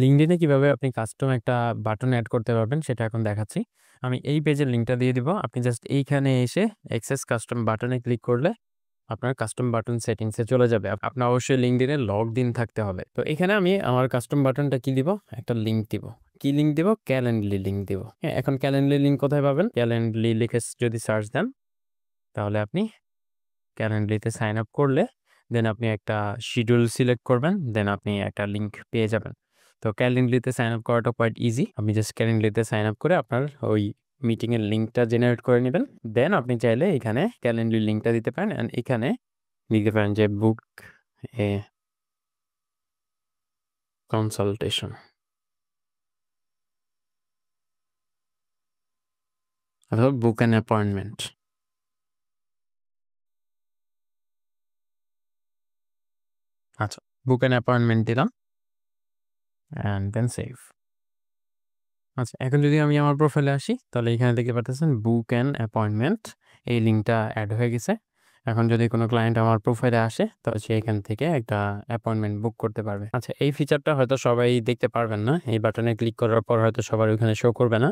লিঙ্কডইনে কিভাবে আপনি কাস্টম একটা বাটন এড করতে পারবেন সেটা এখন দেখাচ্ছি। আমি এই পেজের লিঙ্কটা দিয়ে দিব। আপনি জাস্ট এইখানে এসে অ্যাক্সেস কাস্টম বাটনে ক্লিক করলে আপনার কাস্টম বাটন সেটিংস এ চলে যাবে। আপনার অবশ্যই লিঙ্কডইনে লগড ইন থাকতে হবে। তো এখানে আমি আমার কাস্টম বাটনটা কি দিব? একটা লিঙ্ক দিব। কি লিঙ্ক দিব? ক্যালেন্ডলি লিঙ্ক দিব। হ্যাঁ, এখন ক্যালেন্ডলি লিঙ্ক কোথায় পাবেন? ক্যালেন্ডলি লিখে যদি সার্চ দেন তাহলে আপনি ক্যালেন্ডলিতে সাইন আপ করলে দেন আপনি একটা শিডিউল সিলেক্ট করবেন, দেন আপনি একটা লিঙ্ক পেয়ে যাবেন। তো ক্যালেন্ডলিতে সাইন আপ করাটা কোয়াইট ইজি। আপনি জাস্ট ক্যালেন্ডলিতে সাইন আপ করে আপনার ওই মিটিংয়ের লিঙ্কটা জেনারেট করে নেবেন। দেন আপনি চাইলে এখানে ক্যালেন্ডলি লিঙ্কটা দিতে পারেন অ্যান্ড এখানে লিখতে পারেন যে বুক এ কনসালটেশন অথবা বুক অ্যান অ্যাপয়েন্টমেন্ট। আচ্ছা, বুক অ্যান অ্যাপয়েন্টমেন্ট দিলাম অ্যান্ড দেন সেভ। আচ্ছা, এখন যদি আমি আমার প্রোফাইলে আসি তাহলে এখানে দেখতে পাচ্ছেন বুক অ্যান অ্যাপয়েন্টমেন্ট, এই লিঙ্কটা অ্যাড হয়ে গেছে। এখন যদি কোনো ক্লায়েন্ট আমার প্রোফাইলে আসে তাহলে সে এখান থেকে একটা অ্যাপয়েন্টমেন্ট বুক করতে পারবে। আচ্ছা, এই ফিচারটা হয়তো সবাই দেখতে পারবেন না, এই বাটনে ক্লিক করার পর হয়তো সবার ওইখানে শো করবে না,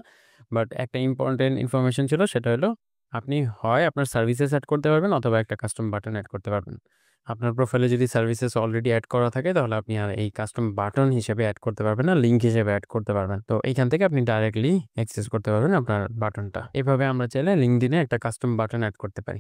বাট একটা ইম্পর্টেন্ট ইনফরমেশন ছিল, সেটা হলো আপনি হয় আপনার সার্ভিসেস অ্যাড করতে পারবেন অথবা একটা কাস্টম বাটন অ্যাড করতে পারবেন। আপনার প্রোফাইলে যদি সার্ভিসেস অলরেডি অ্যাড করা থাকে তাহলে আপনি আর এই কাস্টম বাটন হিসেবে অ্যাড করতে পারবেন না, লিঙ্ক হিসেবে অ্যাড করতে পারবেন। তো এইখান থেকে আপনি ডাইরেক্টলি অ্যাক্সেস করতে পারবেন আপনার বাটনটা। এভাবে আমরা চাইলে লিঙ্কডইনে একটা কাস্টম বাটন অ্যাড করতে পারি।